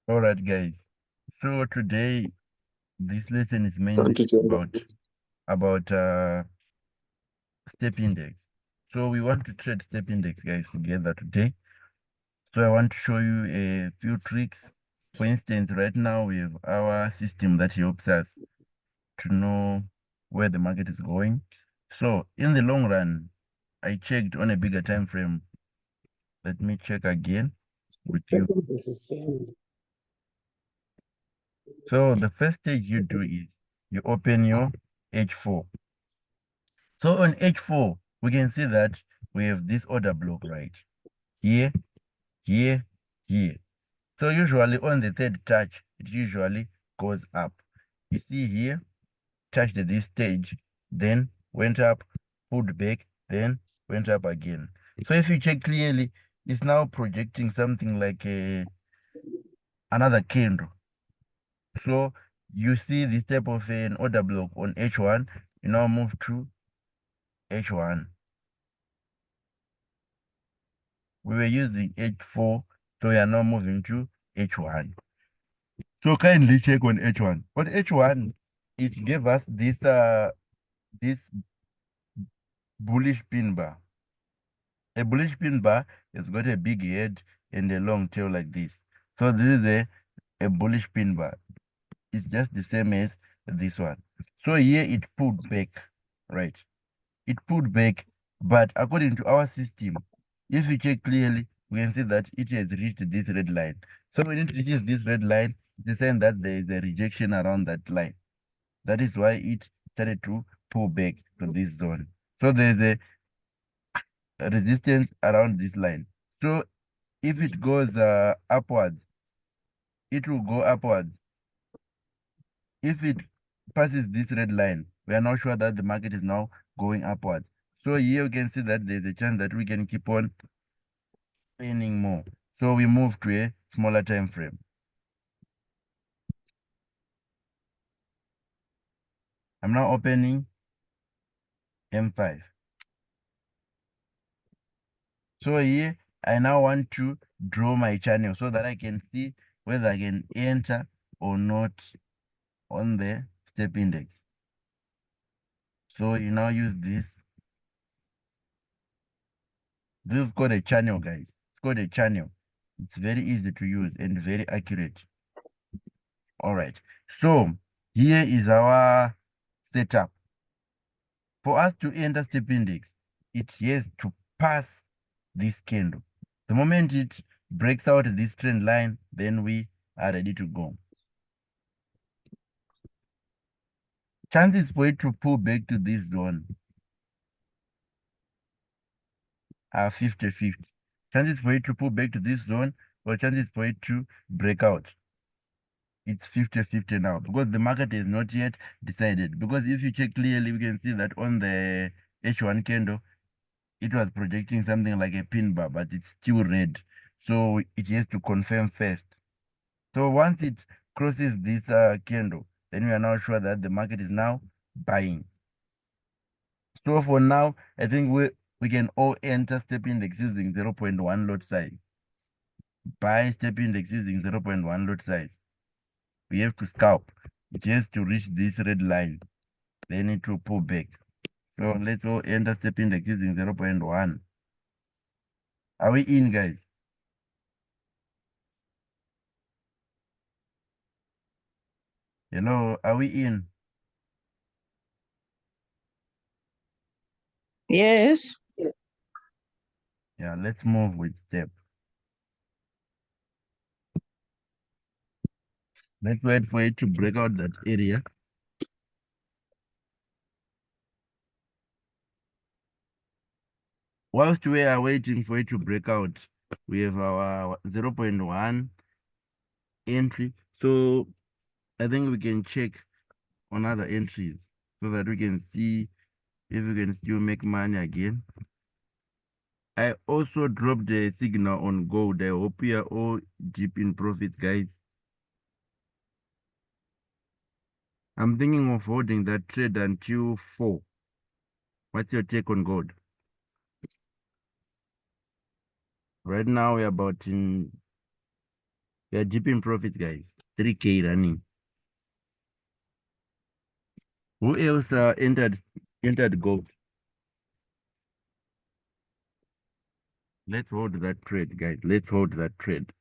All right, guys. So today this lesson is mainly Don't you join about the about uh, step index. So we want to trade step index, guys, together today. So I want to show you a few tricks. For instance, right now we have our system that helps us to know where the market is going. So in the long run, I checked on a bigger time frame. Let me check again with you. This is same. So the first stage you do is you open your H4. So on H4, we can see that we have this order block right here, here, here. So usually on the third touch, it usually goes up. You see here, touched this stage, then went up, pulled back, then went up again. So if you check clearly, it's now projecting something like another candle. So you see this type of an order block on H1, you now move to H1. We were using H4, so we are now moving to H1. So kindly check on H1. On H1, it gave us this bullish pin bar. A bullish pin bar has got a big head and a long tail like this. So this is a bullish pin bar. It's just the same as this one. So here it pulled back, right? It pulled back, but according to our system, if you check clearly, we can see that it has reached this red line. So when it reaches this red line, it's a sign that there is a rejection around that line. That is why it started to pull back to this zone. So there's a resistance around this line. So if it goes upwards, it will go upwards. If it passes this red line, we are not sure that the market is now going upwards. So here you can see that there's a chance that we can keep on spending more. So we move to a smaller time frame. I'm now opening M5. So here I now want to draw my channel so that I can see whether I can enter or not on the step index. So you now use this. This is called a channel, guys. It's called a channel. It's very easy to use and very accurate. All right. So here is our setup. For us to enter step index, it has to pass this candle. The moment it breaks out this trend line, then we are ready to go. Chances for it to pull back to this zone are 50-50. Chances for it to pull back to this zone or chances for it to break out, it's 50-50 now because the market is not yet decided. Because if you check clearly, we can see that on the H1 candle, it was projecting something like a pin bar, but it's still red. So it has to confirm first. So once it crosses this candle, then we are now sure that the market is now buying. So for now, I think we can all enter step index using 0.1 lot size. Buy step index using 0.1 lot size. We have to scalp. It has to reach this red line. Then it will pull back. So let's all enter step index using 0.1. Are we in, guys? Hello, are we in? Yes. Yeah, let's move with step. Let's wait for it to break out that area. Whilst we are waiting for it to break out, we have our 0.1 entry. So I think we can check on other entries so that we can see if we can still make money again. I also dropped a signal on gold. I hope you are all deep in profit, guys. I'm thinking of holding that trade until 4. What's your take on gold? Right now we're about in We are deep in profit, guys. 3K running. Who else entered gold? Let's hold that trade, guys. Let's hold that trade.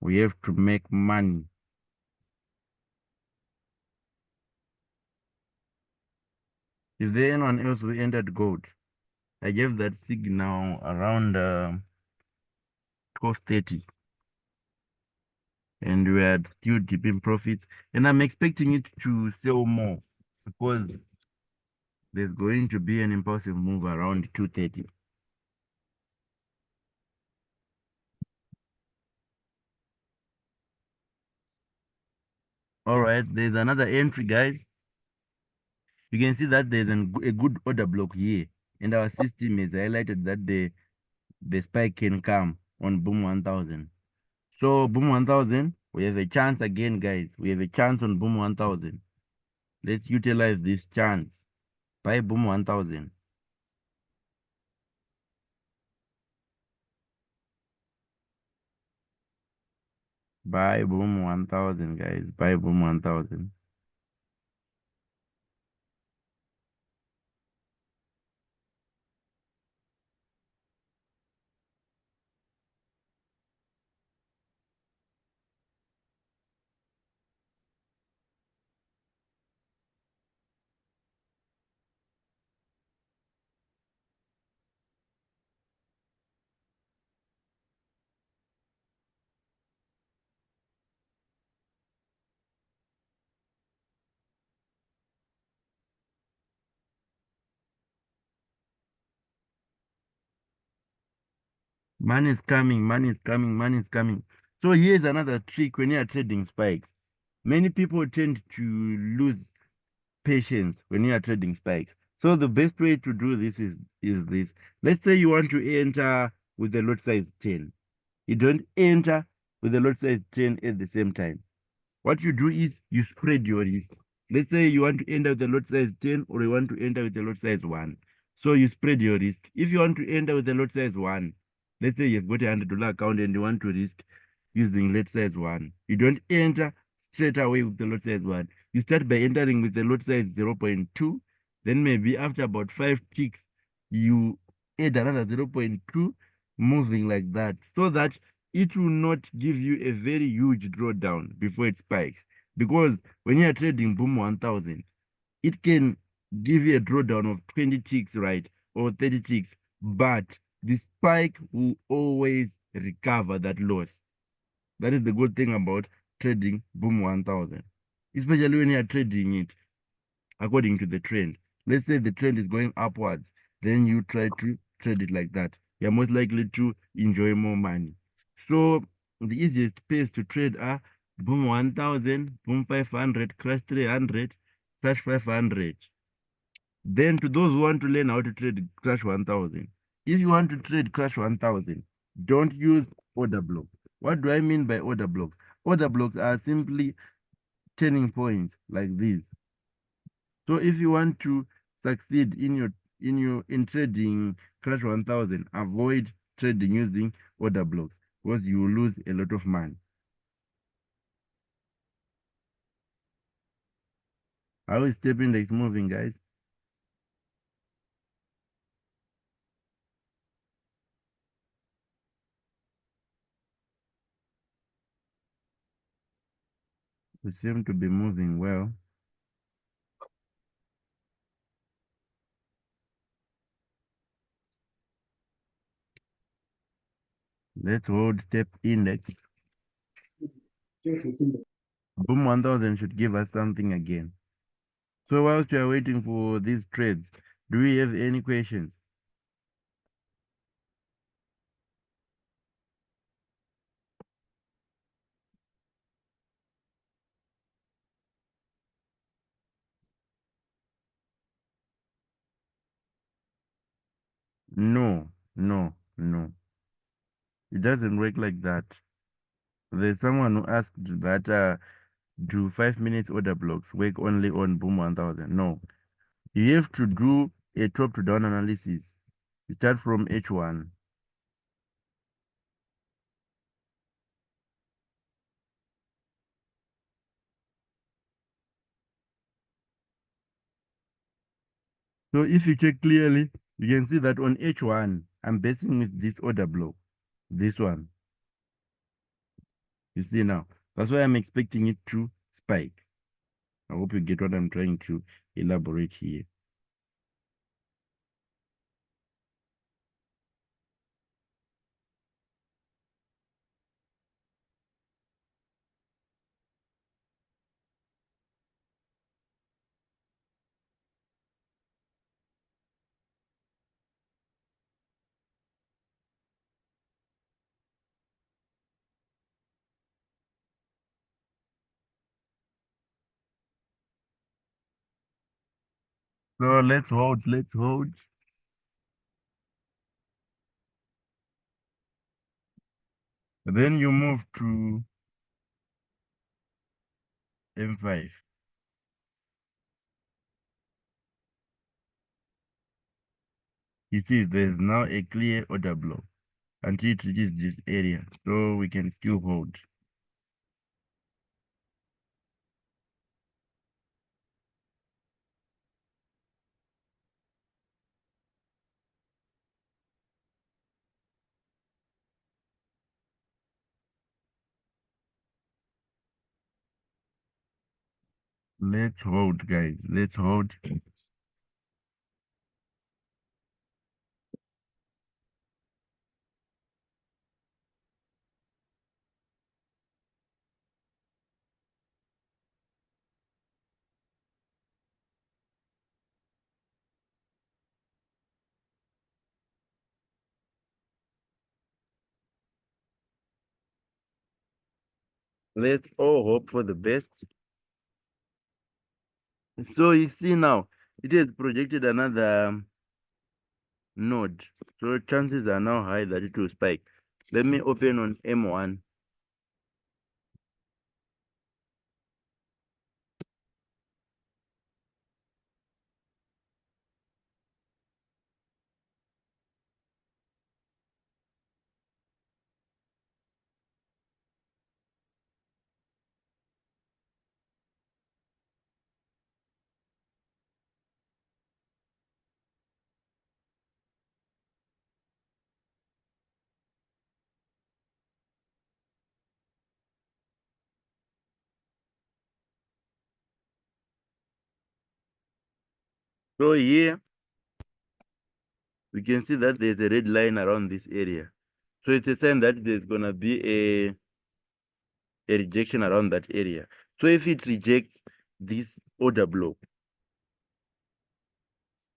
We have to make money. Is there anyone else who entered gold? I gave that signal around 12:30, and we are still deep in profits. And I'm expecting it to sell more because there's going to be an impulsive move around 2:30. All right, there's another entry, guys. You can see that there's a good order block here, and our system has highlighted that the spike can come on Boom 1000. So Boom 1000, we have a chance again, guys. We have a chance on Boom 1000. Let's utilize this chance. Buy Boom 1000. Buy Boom 1000, guys. Buy Boom 1000. Money is coming, money is coming, money is coming. So here's another trick when you are trading spikes. Many people tend to lose patience when you are trading spikes. So the best way to do this is this. Let's say you want to enter with a lot size 10. You don't enter with a lot size 10 at the same time. What you do is you spread your risk. Let's say you want to enter with a lot size 10 or you want to enter with a lot size 1. So you spread your risk. If you want to enter with a lot size 1, let's say you've got a $100 account and you want to risk using lot size 1. You don't enter straight away with the lot size 1. You start by entering with the lot size 0.2. Then maybe after about 5 ticks, you add another 0.2, moving like that, so that it will not give you a very huge drawdown before it spikes. Because when you are trading Boom 1000, it can give you a drawdown of 20 ticks, right? Or 30 ticks, but the spike will always recover that loss. That is the good thing about trading Boom 1000, especially when you are trading it according to the trend. Let's say the trend is going upwards, then you try to trade it like that. You're most likely to enjoy more money. So the easiest pairs to trade are Boom 1000, Boom 500, Crash 300, Crash 500. Then to those who want to learn how to trade Crash 1000, if you want to trade Crash 1000, don't use order blocks. What do I mean by order blocks? Order blocks are simply turning points like this. So if you want to succeed in trading Crash 1000, avoid trading using order blocks because you will lose a lot of money. How is step index moving, guys? We seem to be moving well. Let's hold step index. Boom 1000 should give us something again. So whilst we are waiting for these trades, do we have any questions? No, no, no. It doesn't work like that. There's someone who asked that do 5 minutes order blocks work only on Boom 1000? No. You have to do a top to down analysis. You start from H1. So if you check clearly, you can see that on H1, I'm basing with this order block, this one. You see now, that's why I'm expecting it to spike. I hope you get what I'm trying to elaborate here. So let's hold, let's hold. Then you move to M5. You see, there's now a clear order block until it reaches this area. So we can still hold. Let's hold, guys. Let's hold. Let's all hope for the best. So you see now, it has projected another node. So chances are now high that it will spike. Let me open on M1. So here we can see that there's a red line around this area. So it's a sign that there's gonna be a rejection around that area. So if it rejects this order block,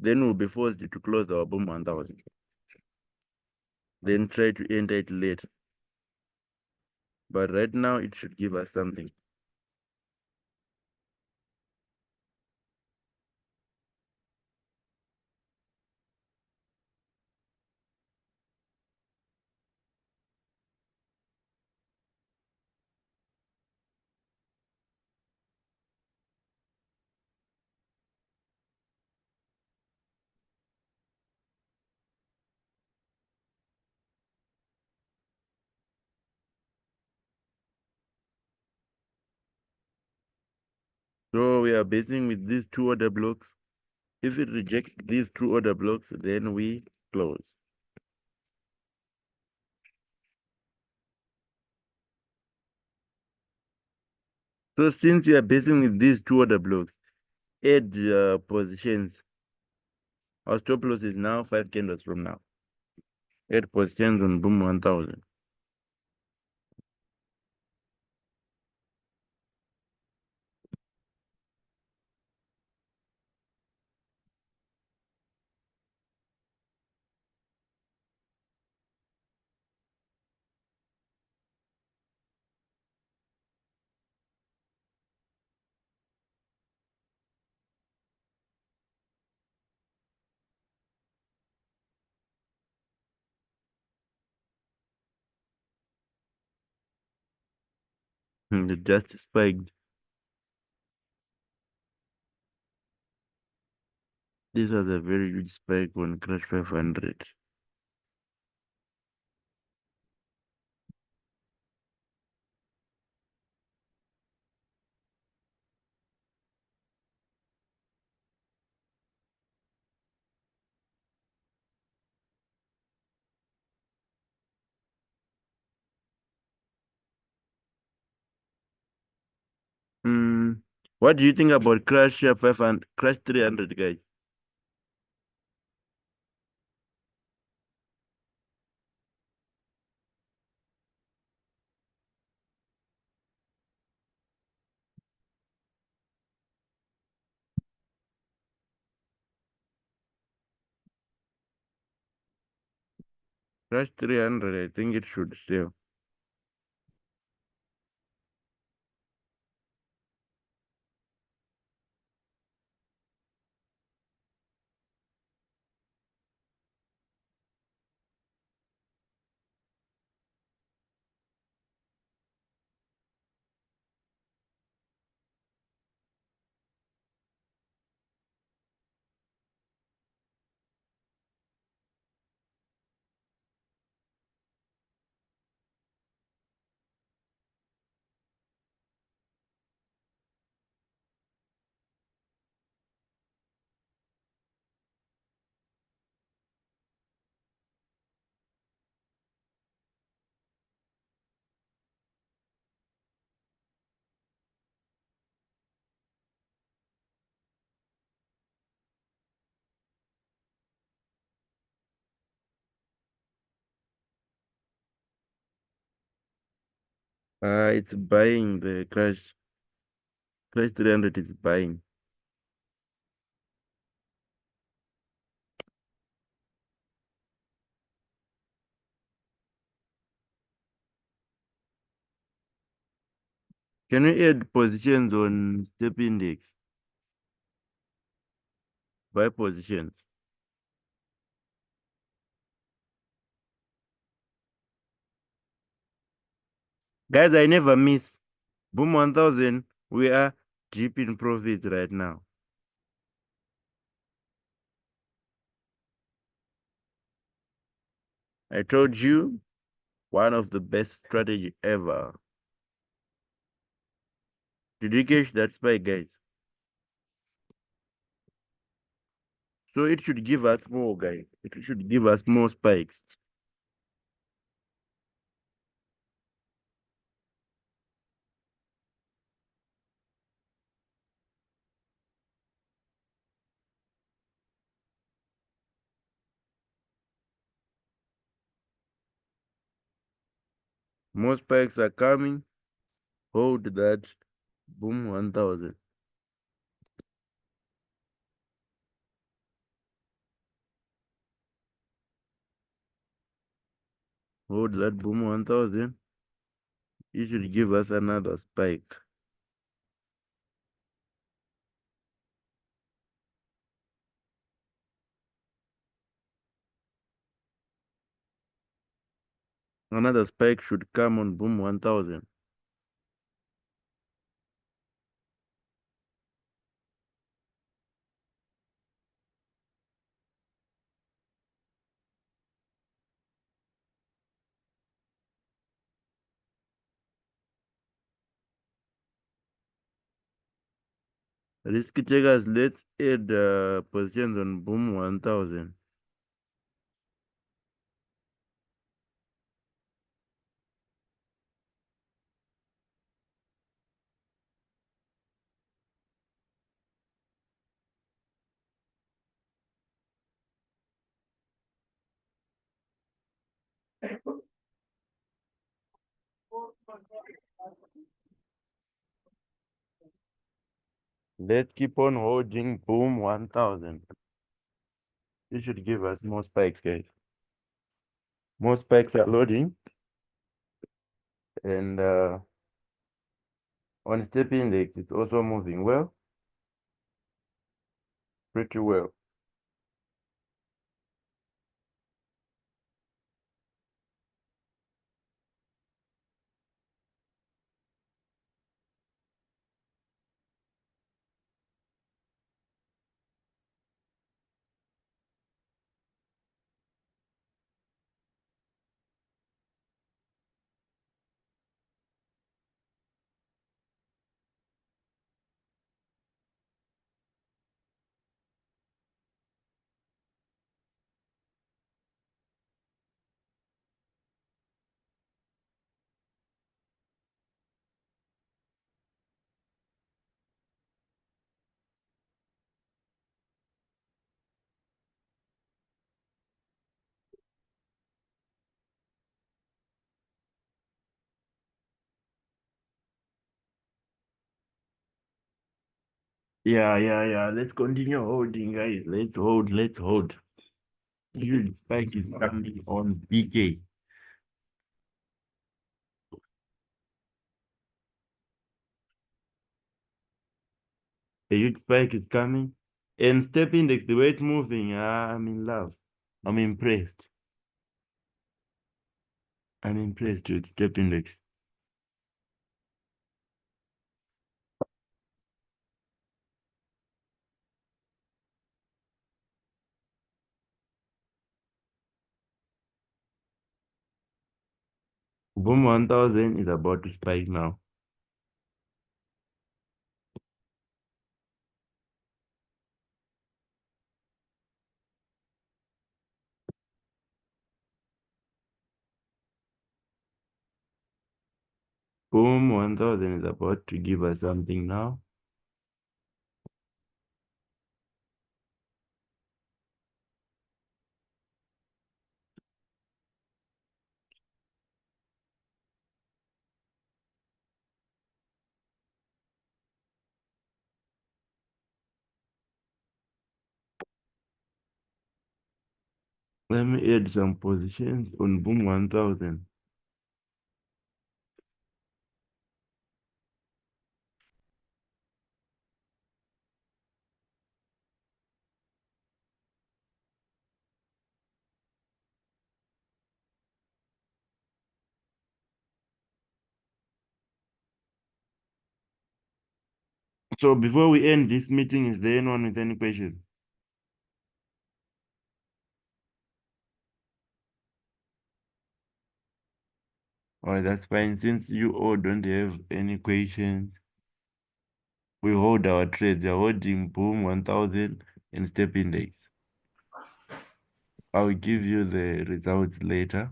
then we'll be forced to close our boom 1000. Then try to enter it later. But right now it should give us something. So we are basing with these two order blocks. If it rejects these two order blocks, then we close. So since we are basing with these two order blocks, add positions. Our stop loss is now 5 candles from now. Add positions on boom 1000. It just spiked. This was a very huge spike on Crash 500. Mm, what do you think about Crash 500, Crash 300, guys? Crash 300, I think it should sell. It's buying the Crash 300 is buying. Can we add positions on step index? Buy positions. Guys, I never miss. Boom 1000, we are deep in profit right now. I told you, one of the best strategy ever. Did you catch that spike, guys? So it should give us more, guys. It should give us more spikes. More spikes are coming. Hold that. Boom 1000. Hold that boom 1000. It should give us another spike. Another spike should come on boom 1000. Risky checkers, let's add positions on boom 1000. Let's keep on holding boom 1000. It should give us more spikes, guys. More spikes are loading. And on step index, it's also moving well, pretty well. Yeah. Let's continue holding, guys. Let's hold. Let's hold. Huge spike is coming on BK. A huge spike is coming. And step index, the way it's moving, I'm in love. I'm impressed. I'm impressed with step index. Boom 1000 is about to spike now. Boom 1000 is about to give us something now. Let me add some positions on Boom 1000. So before we end this meeting, is there anyone with any questions? All right, that's fine. Since you all don't have any questions, we hold our trade. We're holding Boom 1000 and step index. I'll give you the results later.